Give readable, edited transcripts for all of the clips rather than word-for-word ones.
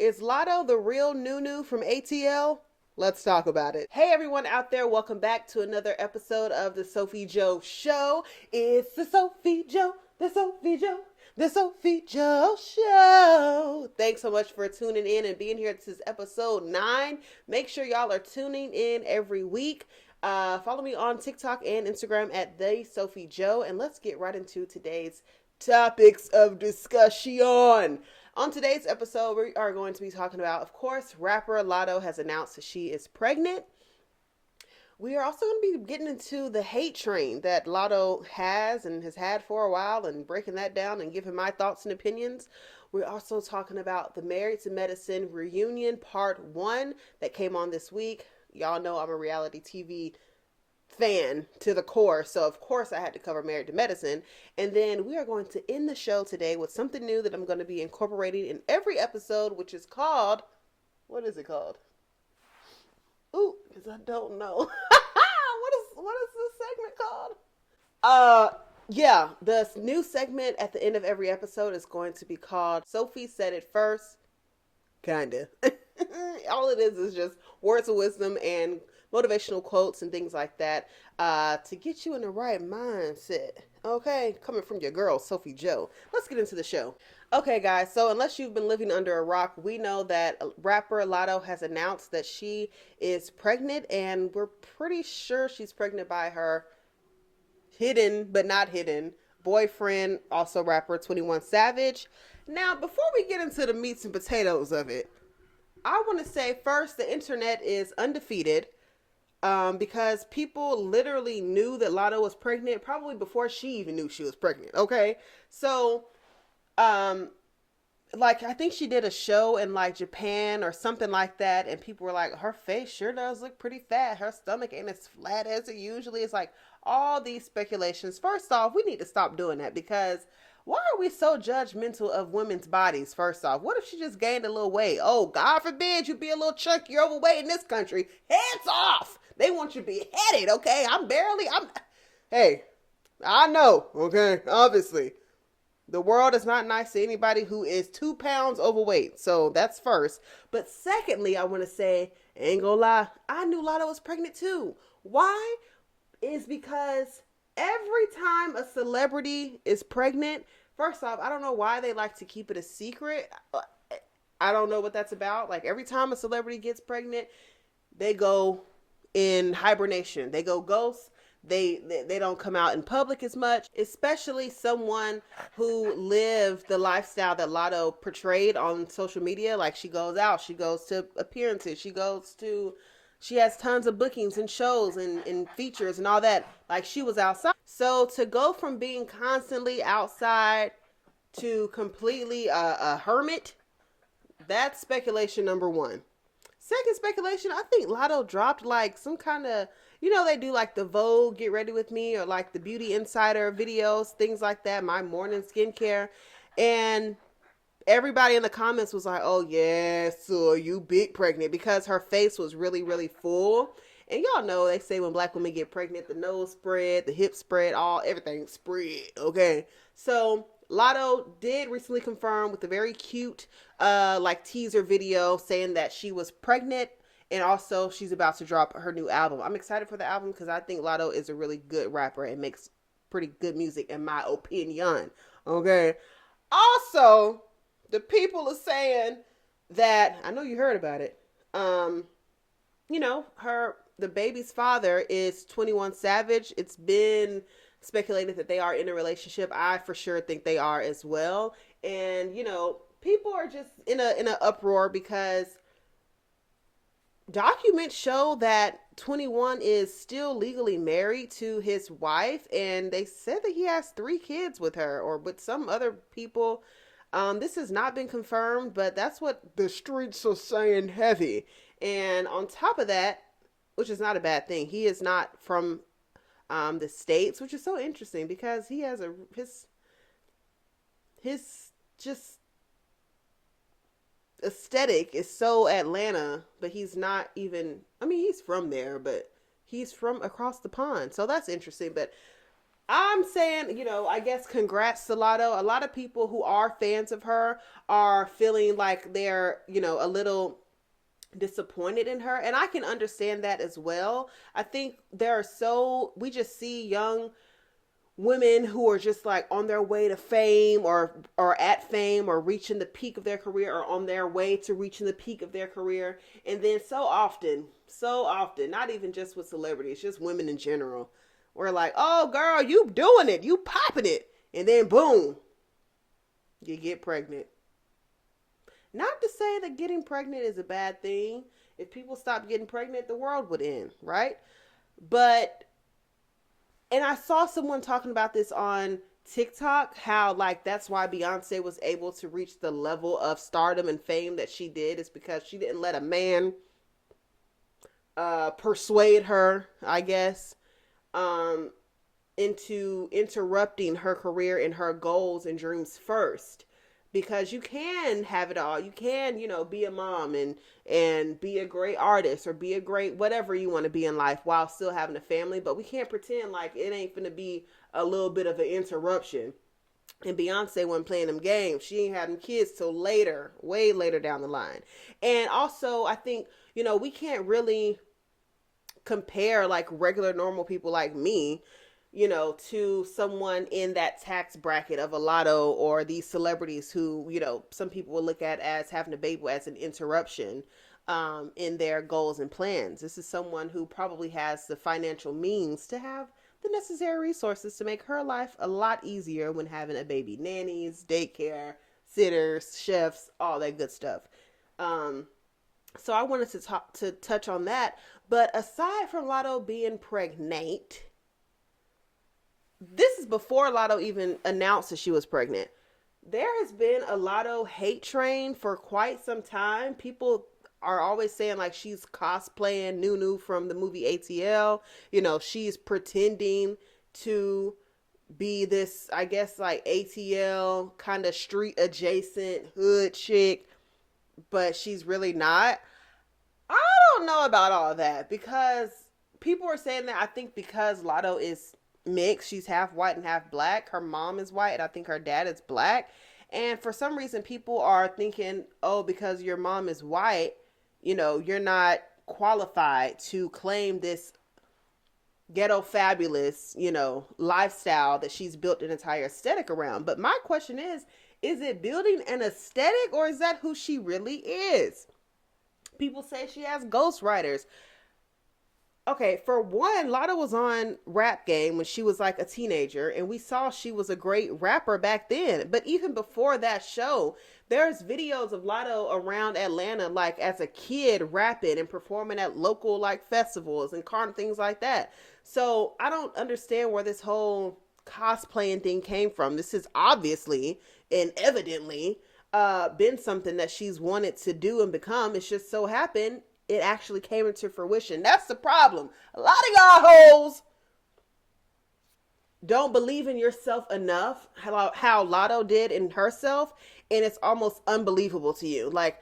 Is Latto the real Nunu from ATL? Let's talk about it. Hey everyone out there, welcome back to another episode of the Sophiejo Show. It's the Sophiejo, the Sophiejo, the Sophiejo Show. Thanks so much for tuning in and being here. This is episode 9. Make sure y'all are tuning in every week. Follow me on TikTok and Instagram at the Sophiejo, and let's get right into today's topics of discussion. On today's episode, we are going to be talking about, of course, rapper Latto has announced that she is pregnant. We are also going to be getting into the hate train that Latto has and has had for a while and breaking that down and giving my thoughts and opinions. We're also talking about the Married to Medicine reunion part 1 that came on this week. Y'all know I'm a reality TV fan to the core, so of course I had to cover Married to Medicine. And then we are going to end the show today with something new that I'm going to be incorporating in every episode, which is called, what is it called? Ooh, because I don't know. what is this segment called? Yeah, the new segment at the end of every episode is going to be called Sophie Said It First. Kinda. All it is just words of wisdom and motivational quotes and things like that to get you in the right mindset. Okay, coming from your girl, Sophiejo. Let's get into the show. Okay, guys, so unless you've been living under a rock, we know that rapper Latto has announced that she is pregnant, and we're pretty sure she's pregnant by her hidden, but not hidden, boyfriend, also rapper 21 Savage. Now, before we get into the meats and potatoes of it, I want to say first, the internet is undefeated. Because people literally knew that Latto was pregnant probably before she even knew she was pregnant. Okay. So, like, I think she did a show in like Japan or something like that. And people were like, her face sure does look pretty fat. Her stomach ain't as flat as it usually is. Like all these speculations. First off, we need to stop doing that because why are we so judgmental of women's bodies? First off, what if she just gained a little weight? Oh, God forbid you be a little chunky or overweight in this country. Hands off. They want you to be headed, okay? Hey, I know, okay? Obviously, the world is not nice to anybody who is 2 pounds overweight. So that's first. But secondly, I want to say, ain't gonna lie, I knew Latto was pregnant too. Why? Is because every time a celebrity is pregnant, first off, I don't know why they like to keep it a secret. I don't know what that's about. Like every time a celebrity gets pregnant, they go in hibernation. They go ghost. They don't come out in public as much, especially someone who lived the lifestyle that Latto portrayed on social media. Like she goes out, she goes to appearances, she has tons of bookings and shows and features and all that. Like she was outside. So to go from being constantly outside to completely a hermit, that's speculation number 1. Second speculation, I think Latto dropped like some kind of, they do like the Vogue Get Ready With Me or like the Beauty Insider videos, things like that, my morning skincare. And everybody in the comments was like, oh yeah, so you big pregnant, because her face was really, really full. And y'all know they say when black women get pregnant, the nose spread, the hips spread, everything spread. Okay. So Latto did recently confirm with a very cute, like teaser video saying that she was pregnant. And also she's about to drop her new album. I'm excited for the album because I think Latto is a really good rapper and makes pretty good music in my opinion. Okay. Also, the people are saying that, I know you heard about it. The baby's father is 21 Savage. It's been speculated that they are in a relationship. I for sure think they are as well. And, people are just in a uproar because documents show that 21 is still legally married to his wife, and they said that he has 3 kids with her or with some other people. This has not been confirmed, but that's what the streets are saying heavy. And on top of that, which is not a bad thing, he is not from the States, which is so interesting because he has his just aesthetic is so Atlanta, but he's not even, he's from there, but he's from across the pond. So that's interesting. But I'm saying, I guess congrats to Latto. A lot of people who are fans of her are feeling like they're, a little disappointed in her. And I can understand that as well. I think we just see young women who are just like on their way to fame or at fame or reaching the peak of their career or on their way to reaching the peak of their career. And then so often, not even just with celebrities, just women in general, we're like, oh girl, you doing it, you popping it, and then boom, you get pregnant. Not to say that getting pregnant is a bad thing. If people stopped getting pregnant, the world would end, right? But and I saw someone talking about this on TikTok, how like that's why Beyonce was able to reach the level of stardom and fame that she did, is because she didn't let a man persuade her, I guess, um, into interrupting her career and her goals and dreams first. Because you can have it all. You can, be a mom and be a great artist or be a great whatever you want to be in life while still having a family. But we can't pretend like it ain't gonna be a little bit of an interruption. And Beyonce wasn't playing them games. She ain't having kids till later, way later down the line. And also, I think, we can't really compare like regular normal people like me, to someone in that tax bracket of a Latto or these celebrities who, some people will look at as having a baby as an interruption in their goals and plans. This is someone who probably has the financial means to have the necessary resources to make her life a lot easier when having a baby. Nannies, daycare, sitters, chefs, all that good stuff. So I wanted to touch on that. But aside from Latto being pregnant, this is before Latto even announced that she was pregnant. There has been a Latto hate train for quite some time. People are always saying like she's cosplaying Nunu from the movie ATL. She's pretending to be this, I guess, like ATL kind of street adjacent hood chick, but she's really not. I don't know about all that because people are saying that I think because Latto is mixed, she's half white and half black. Her mom is white and I think her dad is black. And for some reason people are thinking, oh, because your mom is white, you're not qualified to claim this ghetto fabulous, lifestyle that she's built an entire aesthetic around. But my question is it building an aesthetic or is that who she really is? People say she has ghostwriters. Okay, for one, Latto was on Rap Game when she was like a teenager, and we saw she was a great rapper back then. But even before that show, there's videos of Latto around Atlanta, like as a kid, rapping and performing at local like festivals and things like that. So I don't understand where this whole cosplaying thing came from. This is obviously and evidently been something that she's wanted to do and become. It's just so happened it actually came into fruition. That's the problem. A lot of y'all hoes don't believe in yourself enough, how Latto did in herself, and it's almost unbelievable to you. Like,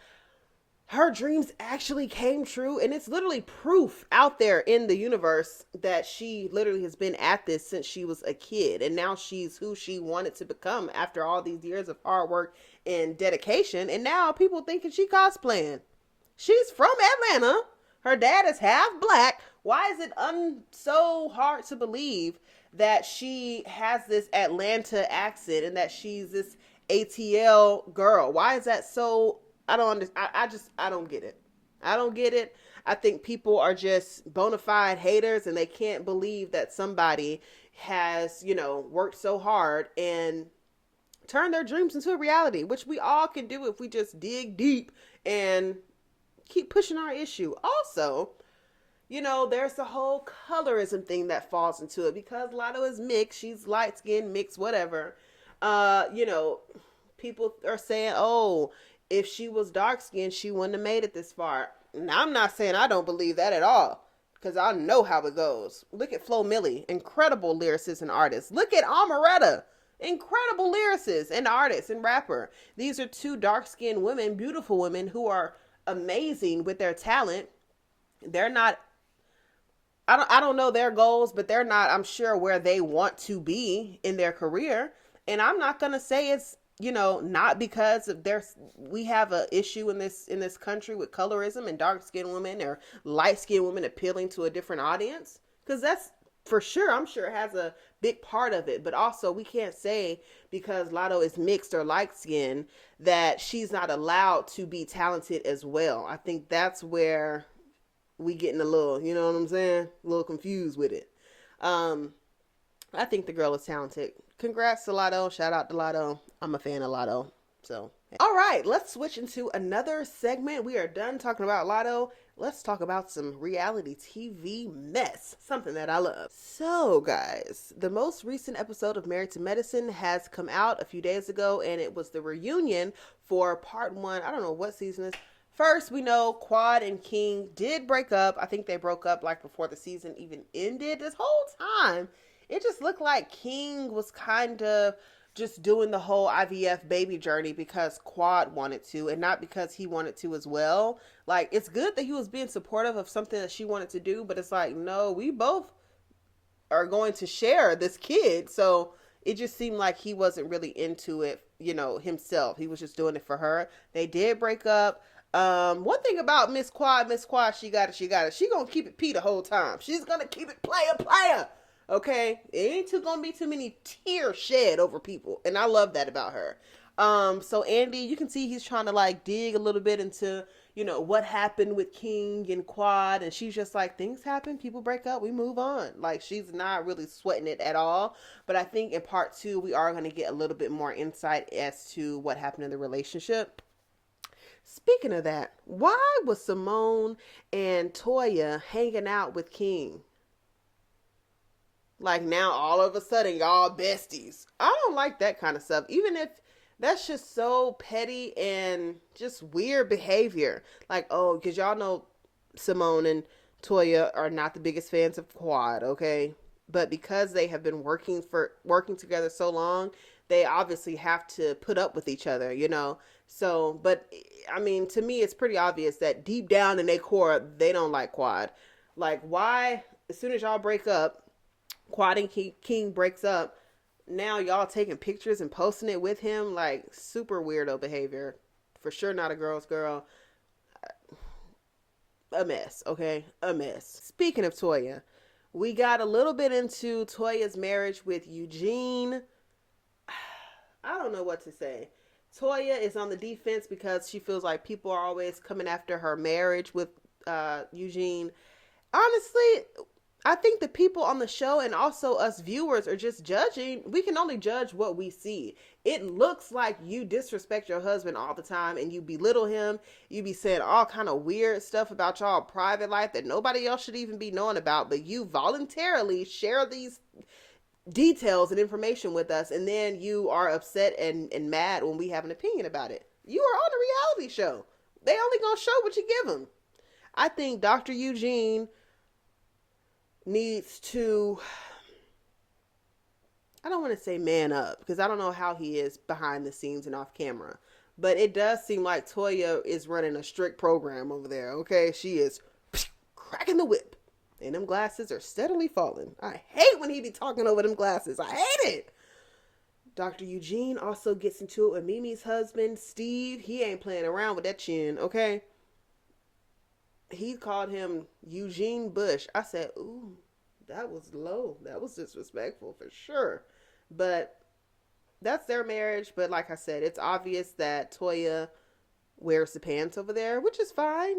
her dreams actually came true, and it's literally proof out there in the universe that she literally has been at this since she was a kid, and now she's who she wanted to become after all these years of hard work and dedication, and now people thinking she cosplaying. She's from Atlanta. Her dad is half black. Why is it so hard to believe that she has this Atlanta accent and that she's this ATL girl? Why is that so? I don't understand. I don't get it. I don't get it. I think people are just bona fide haters and they can't believe that somebody has, worked so hard and turned their dreams into a reality, which we all can do if we just dig deep and keep pushing our issue. Also, there's the whole colorism thing that falls into it because Latto is mixed. She's light skinned, mixed, whatever. People are saying, oh, if she was dark skinned, she wouldn't have made it this far. Now, I'm not saying I don't believe that at all because I know how it goes. Look at Flo Milli, incredible lyricist and artist. Look at Amaretta, incredible lyricist and artist and rapper. These are two dark skinned women, beautiful women who are amazing with their talent. They're not, I don't know their goals, but they're not, I'm sure, where they want to be in their career. And I'm not gonna say it's, not because of we have a issue in this country with colorism and dark skinned women or light skinned women appealing to a different audience. Because that's for sure, I'm sure it has a big part of it. But also we can't say because Latto is mixed or light skinned that she's not allowed to be talented as well. I think that's where we getting a little, you know what I'm saying? A little confused with it. Um, I think the girl is talented. Congrats to Latto. Shout out to Latto. I'm a fan of Latto. So, all right, let's switch into another segment. We are done talking about Latto. Let's talk about some reality TV mess, something that I love. So, guys, the most recent episode of Married to Medicine has come out a few days ago, and it was the reunion for part one. I don't know what season is. First, we know Quad and King did break up. I think they broke up like before the season even ended. This whole time, it just looked like King was kind of just doing the whole IVF baby journey because Quad wanted to and not because he wanted to as well. Like, it's good that he was being supportive of something that she wanted to do, but it's like, no, we both are going to share this kid. So it just seemed like he wasn't really into it, himself. He was just doing it for her. They did break up. One thing about Miss Quad, she got it. She gonna keep it P the whole time. She's gonna keep it player. Okay, it ain't gonna be too many tears shed over people, and I love that about her. So Andy, you can see he's trying to like dig a little bit into, what happened with King and Quad, and she's just like, things happen, people break up, we move on. Like, she's not really sweating it at all. But I think in part two, we are gonna get a little bit more insight as to what happened in the relationship. Speaking of that, why was Simone and Toya hanging out with King? Like, now all of a sudden y'all besties. I don't like that kind of stuff. Even if that's just so petty and just weird behavior. Like, oh, because y'all know Simone and Toya are not the biggest fans of Quad, okay? But because they have been working together so long, they obviously have to put up with each other. So, but I mean, to me, it's pretty obvious that deep down in their core, they don't like Quad. Like, why, as soon as y'all break up, Quad and King breaks up, now y'all taking pictures and posting it with him? Like, super weirdo behavior. For sure not a girl's girl. A mess, okay? A mess. Speaking of Toya, we got a little bit into Toya's marriage with Eugene. I don't know what to say. Toya is on the defense because she feels like people are always coming after her marriage with Eugene. Honestly, I think the people on the show and also us viewers are just judging. We can only judge what we see. It looks like you disrespect your husband all the time and you belittle him. You be saying all kind of weird stuff about y'all private life that nobody else should even be knowing about, but you voluntarily share these details and information with us, and then you are upset and mad when we have an opinion about it. You are on a reality show. They only gonna show what you give them. I think Dr. Eugene needs to, I don't want to say man up because I don't know how he is behind the scenes and off camera, but it does seem like Toya is running a strict program over there. Okay, she is cracking the whip and them glasses are steadily falling. I hate when he be talking over them glasses. I hate it. Dr. Eugene also gets into it with Mimi's husband, Steve. He ain't playing around with that chin, okay? He called him Eugene Bush. I said, ooh, that was low. That was disrespectful for sure. But that's their marriage. But like I said, it's obvious that Toya wears the pants over there, which is fine,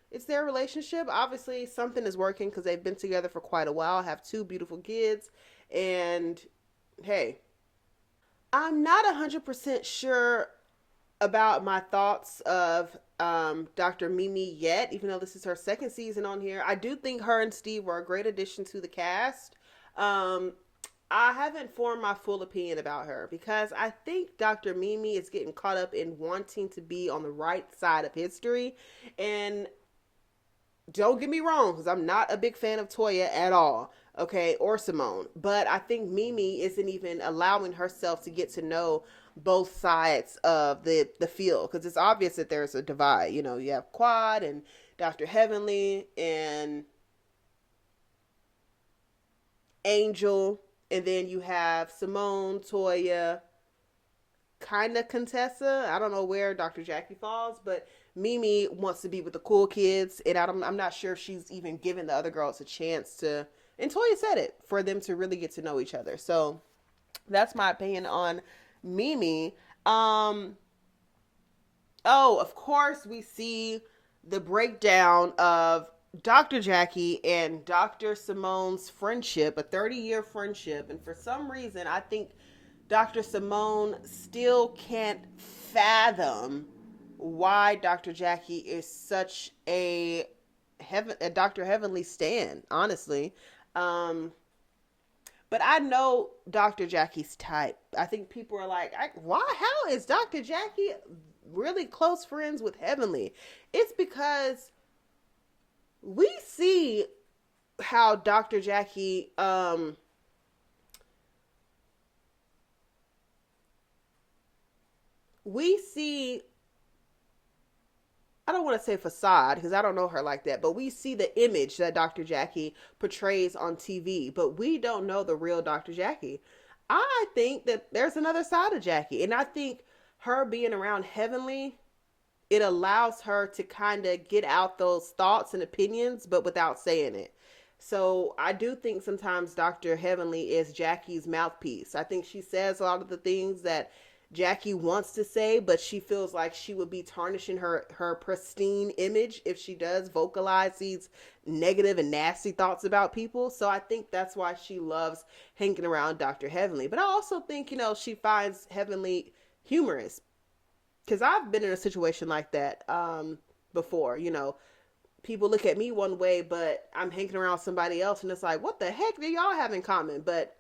It's their relationship. Obviously, something is working because they've been together for quite a while, have 2 beautiful kids. And, hey, I'm not 100% sure about my thoughts of Dr. Mimi yet, even though this is her second season on here. I do think her and Steve were a great addition to the cast. I haven't formed my full opinion about her because I think Dr. Mimi is getting caught up in wanting to be on the right side of history. And don't get me wrong, because I'm not a big fan of Toya at all, okay, or Simone. But I think Mimi isn't even allowing herself to get to know both sides of the field, because it's obvious that there's a divide. You have Quad and Dr. Heavenly, and Angel, and then you have Simone, Toya, kind of Contessa. I don't know where Dr. Jackie falls, but Mimi wants to be with the cool kids, and I'm not sure if she's even given the other girls a chance to. And Toya said it for them to really get to know each other. So that's my opinion on Mimi. Um, oh, of course, we see the breakdown of Dr. Jackie and Dr. Simone's friendship, a 30-year friendship. And for some reason, I think Dr. Simone still can't fathom why Dr. Jackie is such a Dr. Heavenly stan, honestly. Um, but I know Dr. Jackie's type. I think people are like, why? How is Dr. Jackie really close friends with Heavenly? It's because we see how Dr. Jackie we see, I don't want to say facade because I don't know her like that, but we see the image that Dr. Jackie portrays on TV, but we don't know the real Dr. Jackie. I think that there's another side of Jackie, and I think her being around Heavenly, it allows her to kind of get out those thoughts and opinions, but without saying it. So I do think sometimes Dr. Heavenly is Jackie's mouthpiece. I think she says a lot of the things that Jackie wants to say, but she feels like she would be tarnishing her pristine image if she does vocalize these negative and nasty thoughts about people. So I think that's why she loves hanging around Dr. Heavenly. But I also think, she finds Heavenly humorous, because I've been in a situation like that before. People look at me one way, but I'm hanging around somebody else, and it's like, what the heck do y'all have in common? But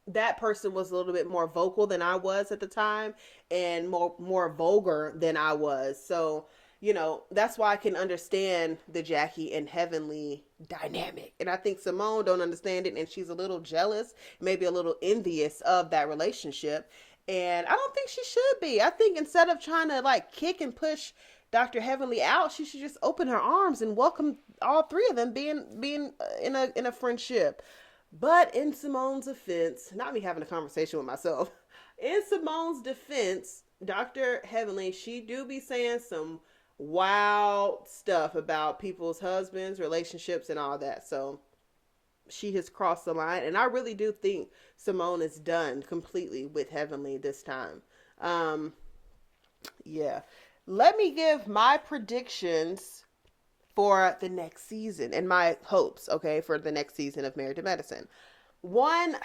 that person was a little bit more vocal than I was at the time, and more vulgar than I was. So, that's why I can understand the Jackie and Heavenly dynamic. And I think Simone don't understand it, and she's a little jealous, maybe a little envious of that relationship. And I don't think she should be. I think instead of trying to like kick and push Dr. Heavenly out, she should just open her arms and welcome all three of them being in a friendship. But in Simone's defense, not me having a conversation with myself, in Simone's defense, Dr. Heavenly, she do be saying some wild stuff about people's husbands, relationships, and all that. So she has crossed the line. And I really do think Simone is done completely with Heavenly this time. Yeah. Let me give my predictions for the next season and my hopes, okay, for the next season of Married to Medicine. One,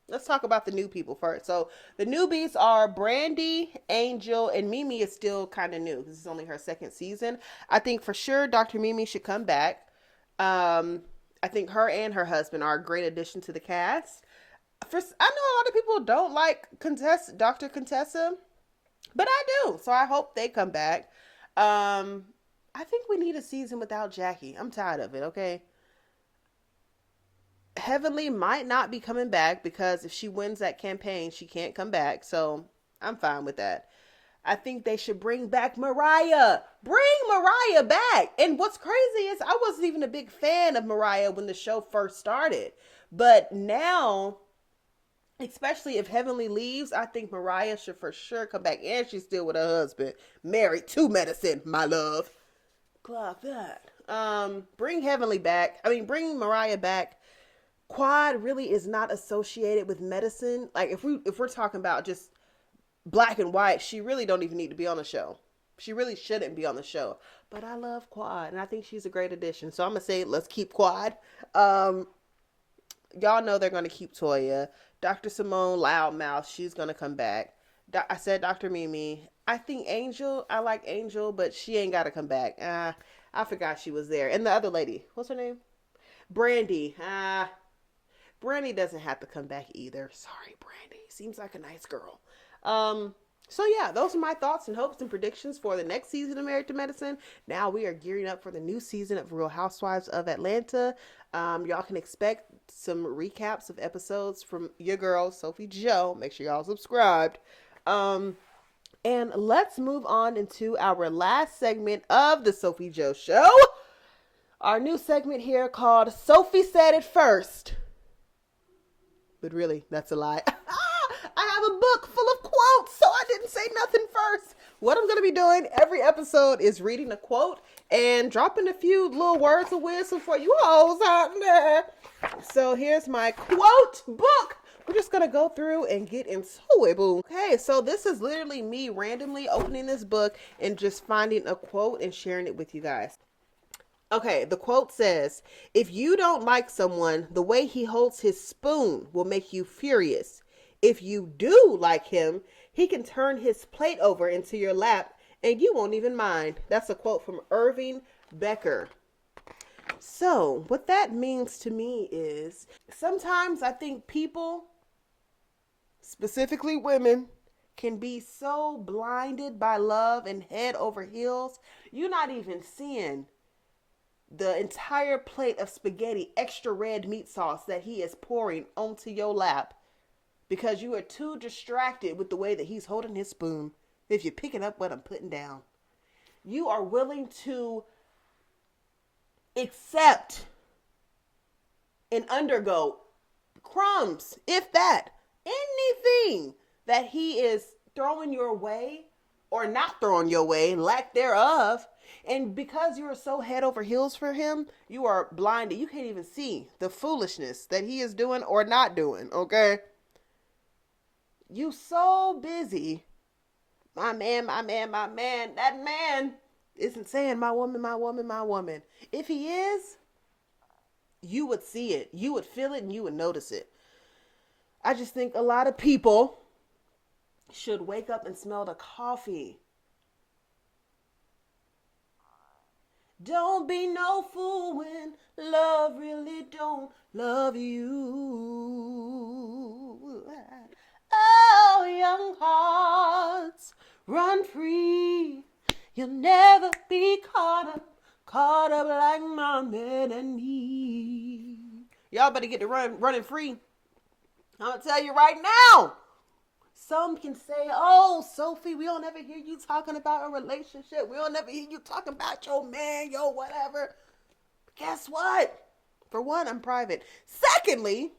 let's talk about the new people first. So the newbies are Brandy, Angel, and Mimi is still kind of new because it's only her second season. I think for sure Dr. Mimi should come back. I think her and her husband are a great addition to the cast. I know a lot of people don't like Dr. Contessa, but I do. So I hope they come back. I think we need a season without Jackie. I'm tired of it, okay? Heavenly might not be coming back because if she wins that campaign, she can't come back. So I'm fine with that. I think they should bring back Mariah. Bring Mariah back. And what's crazy is I wasn't even a big fan of Mariah when the show first started. But now, especially if Heavenly leaves, I think Mariah should for sure come back. And she's still with her husband. Married to medicine, my love. Clock that. Bring Heavenly back. Bring Mariah back. Quad really is not associated with medicine. Like if we're talking about just black and white, she really don't even need to be on the show. She really shouldn't be on the show. But I love Quad, and I think she's a great addition. So I'm gonna say let's keep Quad. Y'all know they're gonna keep Toya. Dr. Simone Loudmouth, she's gonna come back. I said Dr. Mimi. I think Angel, I like Angel, but she ain't gotta come back. I forgot she was there. And the other lady, what's her name? Brandy. Brandy doesn't have to come back either. Sorry, Brandy. Seems like a nice girl. So yeah, those are my thoughts and hopes and predictions for the next season of Married to Medicine. Now we are gearing up for the new season of Real Housewives of Atlanta. Y'all can expect some recaps of episodes from your girl, Sophiejo. Make sure y'all subscribed. And let's move on into our last segment of the Sophiejo Show. our new segment here called Sophie Said It First. But really, that's a lie. I have a book full of quotes, so I didn't say nothing first. What I'm going to be doing every episode is reading a quote and dropping a few little words of wisdom for you hoes out there. So here's my quote book. We're just going to go through and get into it, boo. Okay, so this is literally me randomly opening this book and just finding a quote and sharing it with you guys. Okay, the quote says, if you don't like someone, the way he holds his spoon will make you furious. If you do like him, he can turn his plate over into your lap and you won't even mind. That's a quote from Irving Becker. So what that means to me is sometimes I think people, specifically women, can be so blinded by love and head over heels, you're not even seeing the entire plate of spaghetti, extra red meat sauce that he is pouring onto your lap because you are too distracted with the way that he's holding his spoon. If you're picking up what I'm putting down, you are willing to accept and undergo crumbs, if that, anything that he is throwing your way or not throwing your way, lack thereof. And because you are so head over heels for him, you are blinded. You can't even see the foolishness that he is doing or not doing, okay? You so busy. My man, my man, my man. That man isn't saying my woman, my woman, my woman. If he is, you would see it. You would feel it and you would notice it. I just think a lot of people should wake up and smell the coffee. Don't be no fool when love really don't love you. Oh, young hearts, run free. You'll never be caught up like my man and me. Y'all better get to running free. I'm gonna tell you right now. Some can say, oh, Sophie, we don't ever hear you talking about a relationship. We don't ever hear you talking about your man, your whatever. But guess what? For one, I'm private. Secondly,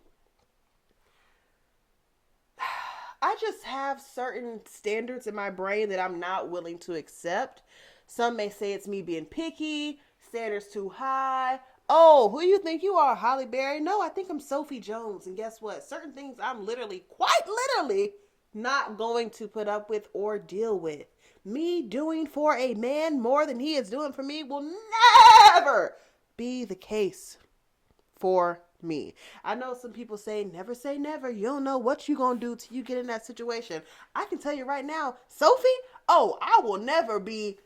I just have certain standards in my brain that I'm not willing to accept. Some may say it's me being picky, standards too high. Oh, who do you think you are, Holly Berry? No, I think I'm Sophie Jones. And guess what? Certain things I'm quite literally, not going to put up with or deal with. Me doing for a man more than he is doing for me will never be the case for me. I know some people say never. You don't know what you're going to do till you get in that situation. I can tell you right now, Sophie, I will never be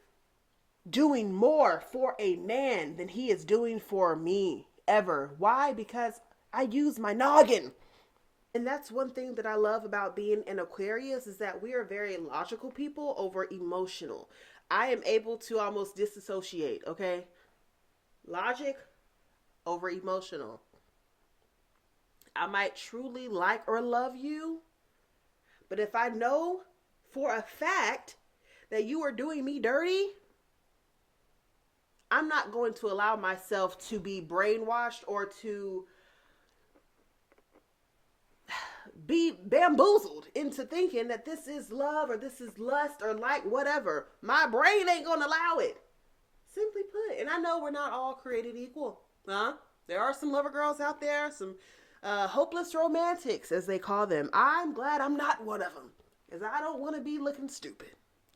doing more for a man than he is doing for me ever. Why? Because I use my noggin. And that's one thing that I love about being an Aquarius is that we are very logical people over emotional. I am able to almost disassociate, okay? Logic over emotional. I might truly like or love you, but if I know for a fact that you are doing me dirty, I'm not going to allow myself to be brainwashed or to be bamboozled into thinking that this is love or this is lust or like whatever. My brain ain't gonna allow it. Simply put. And I know we're not all created equal. There are some lover girls out there, some hopeless romantics as they call them. I'm glad I'm not one of them because I don't want to be looking stupid.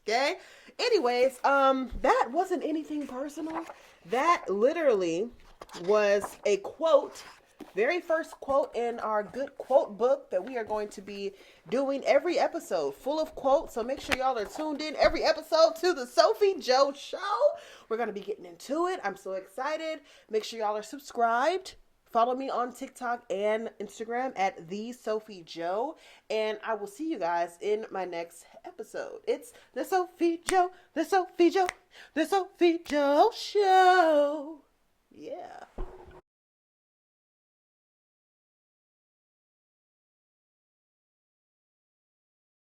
Okay? Anyways, that wasn't anything personal. That literally was a quote. Very first quote in our good quote book that we are going to be doing every episode, full of quotes. So make sure y'all are tuned in every episode to the Sophie Joe Show. We're going to be getting into it. I'm so excited. Make sure y'all are subscribed. Follow me on TikTok and Instagram at the Sophie Joe. And I will see you guys in my next episode. It's the Sophie Joe, the Sophie Joe, the Sophie Joe Show. Yeah.